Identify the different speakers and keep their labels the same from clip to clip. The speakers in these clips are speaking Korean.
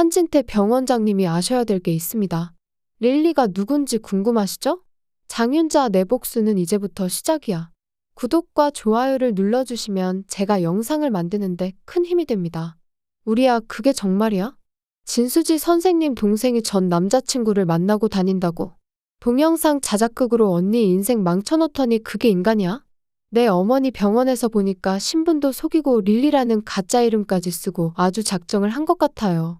Speaker 1: 한진태 병원장님이 아셔야 될 게 있습니다. 릴리가 누군지 궁금하시죠? 장윤자 내 복수는 이제부터 시작이야. 구독과 좋아요를 눌러주시면 제가 영상을 만드는데 큰 힘이 됩니다. 우리야, 그게 정말이야? 진수지 선생님 동생이 전 남자친구를 만나고 다닌다고. 동영상 자작극으로 언니 인생 망쳐놓더니 그게 인간이야? 내 어머니 병원에서 보니까 신분도 속이고 릴리라는 가짜 이름까지 쓰고 아주 작정을 한 것 같아요.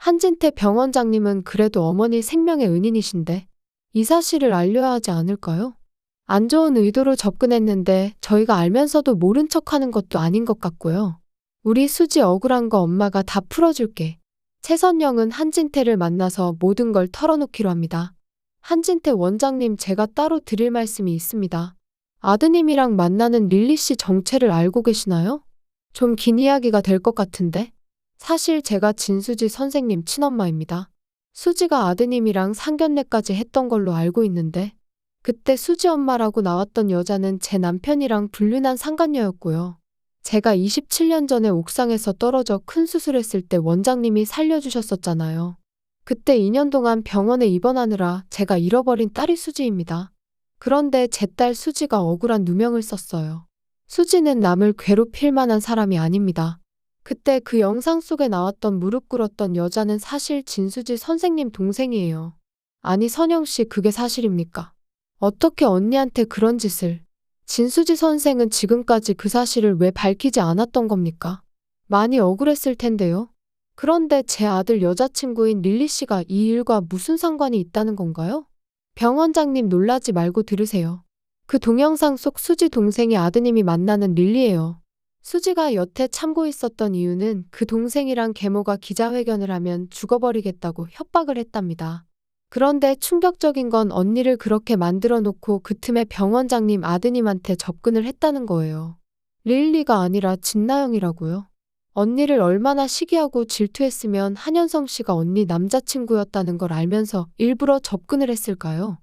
Speaker 1: 한진태 병원장님은 그래도 어머니 생명의 은인이신데 이 사실을 알려야 하지 않을까요? 안 좋은 의도로 접근했는데 저희가 알면서도 모른 척하는 것도 아닌 것 같고요. 우리 수지 억울한 거 엄마가 다 풀어줄게. 최선영은 한진태를 만나서 모든 걸 털어놓기로 합니다. 한진태 원장님, 제가 따로 드릴 말씀이 있습니다. 아드님이랑 만나는 릴리 씨 정체를 알고 계시나요? 좀 긴 이야기가 될 것 같은데. 사실 제가 진수지 선생님 친엄마입니다. 수지가 아드님이랑 상견례까지 했던 걸로 알고 있는데 그때 수지 엄마라고 나왔던 여자는 제 남편이랑 불륜한 상간녀였고요. 제가 27년 전에 옥상에서 떨어져 큰 수술했을 때 원장님이 살려주셨었잖아요. 그때 2년 동안 병원에 입원하느라 제가 잃어버린 딸이 수지입니다. 그런데 제 딸 수지가 억울한 누명을 썼어요. 수지는 남을 괴롭힐 만한 사람이 아닙니다. 그때 그 영상 속에 나왔던 무릎 꿇었던 여자는 사실 진수지 선생님 동생이에요. 아니 선영 씨, 그게 사실입니까? 어떻게 언니한테 그런 짓을. 진수지 선생은 지금까지 그 사실을 왜 밝히지 않았던 겁니까? 많이 억울했을 텐데요. 그런데 제 아들 여자친구인 릴리 씨가 이 일과 무슨 상관이 있다는 건가요? 병원장님, 놀라지 말고 들으세요. 그 동영상 속 수지 동생이 아드님이 만나는 릴리예요. 수지가 여태 참고 있었던 이유는 그 동생이랑 계모가 기자회견을 하면 죽어버리겠다고 협박을 했답니다. 그런데 충격적인 건 언니를 그렇게 만들어 놓고 그 틈에 병원장님 아드님한테 접근을 했다는 거예요. 릴리가 아니라 진나영이라고요. 언니를 얼마나 시기하고 질투했으면 한현성 씨가 언니 남자친구였다는 걸 알면서 일부러 접근을 했을까요?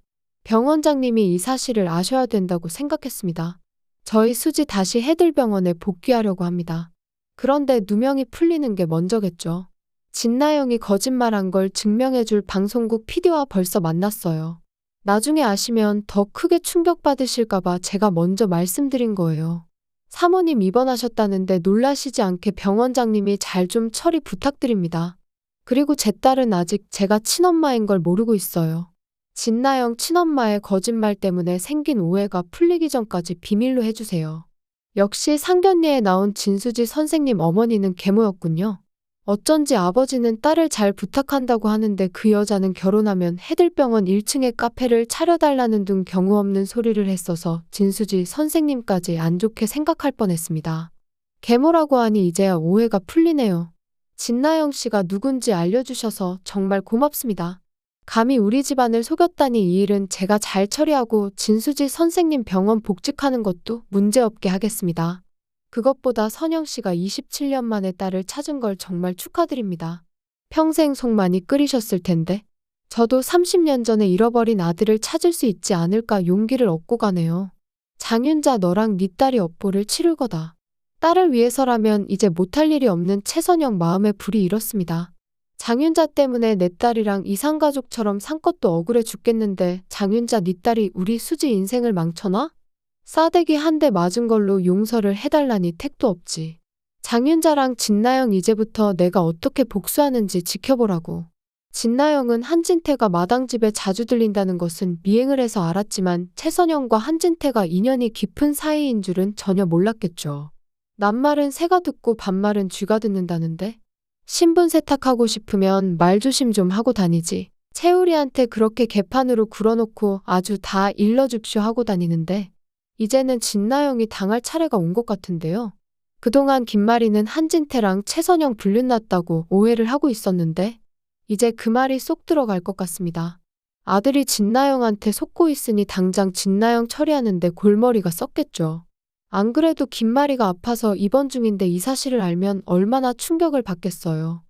Speaker 1: 병원장님이 이 사실을 아셔야 된다고 생각했습니다. 저희 수지 다시 해들병원에 복귀하려고 합니다. 그런데 누명이 풀리는 게 먼저겠죠. 진나영이 거짓말한 걸 증명해줄 방송국 PD와 벌써 만났어요. 나중에 아시면 더 크게 충격받으실까봐 제가 먼저 말씀드린 거예요. 사모님 입원하셨다는데 놀라시지 않게 병원장님이 잘 좀 처리 부탁드립니다. 그리고 제 딸은 아직 제가 친엄마인 걸 모르고 있어요. 진나영 친엄마의 거짓말 때문에 생긴 오해가 풀리기 전까지 비밀로 해주세요. 역시 상견례에 나온 진수지 선생님 어머니는 계모였군요. 어쩐지 아버지는 딸을 잘 부탁한다고 하는데 그 여자는 결혼하면 해들병원 1층에 카페를 차려달라는 등 경우 없는 소리를 했어서 진수지 선생님까지 안 좋게 생각할 뻔했습니다. 계모라고 하니 이제야 오해가 풀리네요. 진나영 씨가 누군지 알려주셔서 정말 고맙습니다. 감히 우리 집안을 속였다니 이 일은 제가 잘 처리하고 진수지 선생님 병원 복직하는 것도 문제없게 하겠습니다. 그것보다 선영 씨가 27년 만에 딸을 찾은 걸 정말 축하드립니다. 평생 속 많이 끓이셨을 텐데. 저도 30년 전에 잃어버린 아들을 찾을 수 있지 않을까 용기를 얻고 가네요. 장윤자, 너랑 네 딸이 업보를 치를 거다. 딸을 위해서라면 이제 못할 일이 없는 최선영 마음의 불이 일었습니다. 장윤자 때문에 내 딸이랑 이상가족처럼 산 것도 억울해 죽겠는데 장윤자, 네 딸이 우리 수지 인생을 망쳐놔? 싸대기 한 대 맞은 걸로 용서를 해달라니 택도 없지. 장윤자랑 진나영, 이제부터 내가 어떻게 복수하는지 지켜보라고. 진나영은 한진태가 마당집에 자주 들린다는 것은 미행을 해서 알았지만 최선영과 한진태가 인연이 깊은 사이인 줄은 전혀 몰랐겠죠. 낱말은 새가 듣고 반말은 쥐가 듣는다는데? 신분 세탁하고 싶으면 말 조심 좀 하고 다니지. 채우리한테 그렇게 개판으로 굴어놓고 아주 다 일러줍쇼 하고 다니는데 이제는 진나영이 당할 차례가 온 것 같은데요. 그동안 김마리는 한진태랑 최선영 불륜 났다고 오해를 하고 있었는데 이제 그 말이 쏙 들어갈 것 같습니다. 아들이 진나영한테 속고 있으니 당장 진나영 처리하는데 골머리가 썩겠죠. 안 그래도 김마리가 아파서 입원 중인데 이 사실을 알면 얼마나 충격을 받겠어요.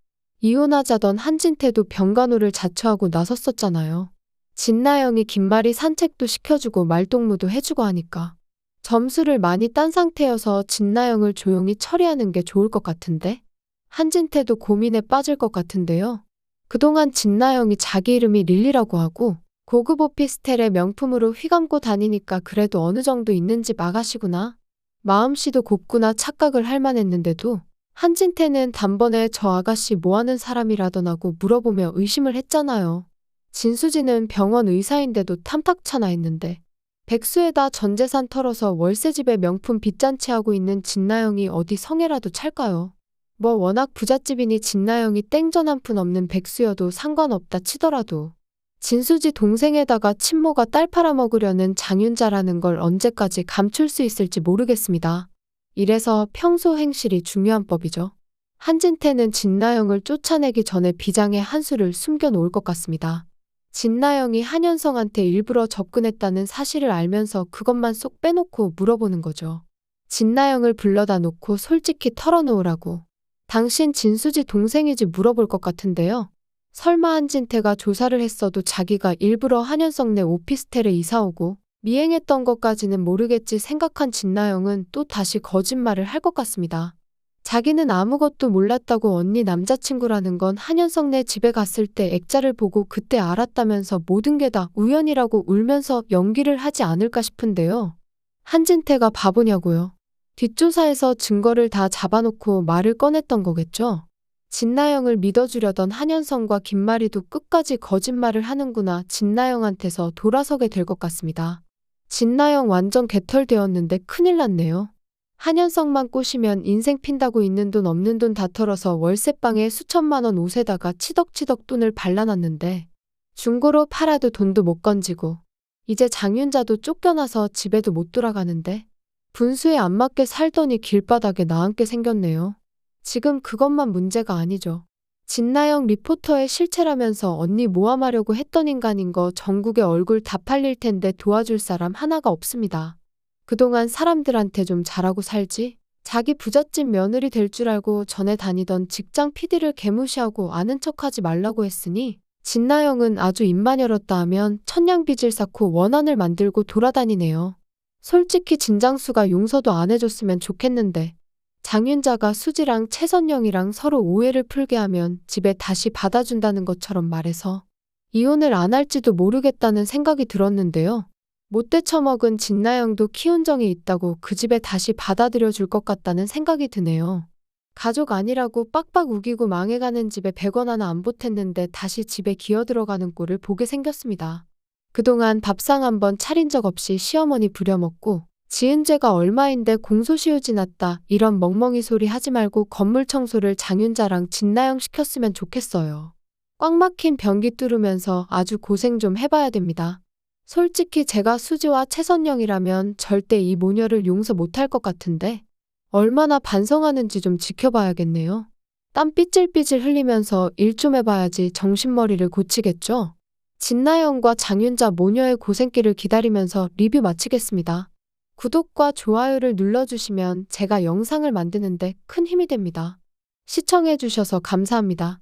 Speaker 1: 이혼하자던 한진태도 병간호를 자처하고 나섰었잖아요. 진나영이 김마리 산책도 시켜주고 말동무도 해주고 하니까. 점수를 많이 딴 상태여서 진나영을 조용히 처리하는 게 좋을 것 같은데? 한진태도 고민에 빠질 것 같은데요. 그동안 진나영이 자기 이름이 릴리라고 하고 고급 오피스텔의 명품으로 휘감고 다니니까 그래도 어느 정도 있는 집 아가씨구나. 마음씨도 곱구나 착각을 할 만했는데도 한진태는 단번에 저 아가씨 뭐하는 사람이라더나고 물어보며 의심을 했잖아요. 진수지는 병원 의사인데도 탐탁찮아 했는데 백수에다 전재산 털어서 월세집에 명품 빚잔치하고 있는 진나영이 어디 성애라도 찰까요? 뭐 워낙 부잣집이니 진나영이 땡전 한 푼 없는 백수여도 상관없다 치더라도 진수지 동생에다가 친모가 딸 팔아먹으려는 장윤자라는 걸 언제까지 감출 수 있을지 모르겠습니다. 이래서 평소 행실이 중요한 법이죠. 한진태는 진나영을 쫓아내기 전에 비장의 한 수를 숨겨놓을 것 같습니다. 진나영이 한현성한테 일부러 접근했다는 사실을 알면서 그것만 쏙 빼놓고 물어보는 거죠. 진나영을 불러다 놓고 솔직히 털어놓으라고. 당신 진수지 동생이지 물어볼 것 같은데요. 설마 한진태가 조사를 했어도 자기가 일부러 한현성네 오피스텔에 이사오고 미행했던 것까지는 모르겠지 생각한 진나영은 또 다시 거짓말을 할 것 같습니다. 자기는 아무것도 몰랐다고 언니 남자친구라는 건 한현성네 집에 갔을 때 액자를 보고 그때 알았다면서 모든 게 다 우연이라고 울면서 연기를 하지 않을까 싶은데요. 한진태가 바보냐고요. 뒷조사에서 증거를 다 잡아놓고 말을 꺼냈던 거겠죠. 진나영을 믿어주려던 한현성과 김마리도 끝까지 거짓말을 하는구나 진나영한테서 돌아서게 될 것 같습니다. 진나영 완전 개털되었는데 큰일 났네요. 한현성만 꼬시면 인생 핀다고 있는 돈 없는 돈 다 털어서 월세방에 수천만 원 옷에다가 치덕치덕 돈을 발라놨는데 중고로 팔아도 돈도 못 건지고 이제 장윤자도 쫓겨나서 집에도 못 돌아가는데 분수에 안 맞게 살더니 길바닥에 나앉게 생겼네요. 지금 그것만 문제가 아니죠. 진나영 리포터의 실체라면서 언니 모함하려고 했던 인간인 거 전국에 얼굴 다 팔릴 텐데 도와줄 사람 하나가 없습니다. 그동안 사람들한테 좀 잘하고 살지? 자기 부잣집 며느리 될 줄 알고 전에 다니던 직장 PD를 개무시하고 아는 척하지 말라고 했으니 진나영은 아주 입만 열었다 하면 천냥빚을 쌓고 원한을 만들고 돌아다니네요. 솔직히 진장수가 용서도 안 해줬으면 좋겠는데 장윤자가 수지랑 최선영이랑 서로 오해를 풀게 하면 집에 다시 받아준다는 것처럼 말해서 이혼을 안 할지도 모르겠다는 생각이 들었는데요. 못돼 처먹은 진나영도 키운 정이 있다고 그 집에 다시 받아들여 줄 것 같다는 생각이 드네요. 가족 아니라고 빡빡 우기고 망해가는 집에 100원 하나 안 보탰는데 다시 집에 기어들어가는 꼴을 보게 생겼습니다. 그동안 밥상 한번 차린 적 없이 시어머니 부려먹고 지은 죄가 얼마인데 공소시효지 났다 이런 멍멍이 소리 하지 말고 건물 청소를 장윤자랑 진나영 시켰으면 좋겠어요. 꽉 막힌 변기 뚫으면서 아주 고생 좀 해봐야 됩니다. 솔직히 제가 수지와 최선영이라면 절대 이 모녀를 용서 못할 것 같은데 얼마나 반성하는지 좀 지켜봐야겠네요. 땀 삐질삐질 흘리면서 일 좀 해봐야지 정신머리를 고치겠죠? 진나영과 장윤자 모녀의 고생길을 기다리면서 리뷰 마치겠습니다. 구독과 좋아요를 눌러주시면 제가 영상을 만드는데 큰 힘이 됩니다. 시청해주셔서 감사합니다.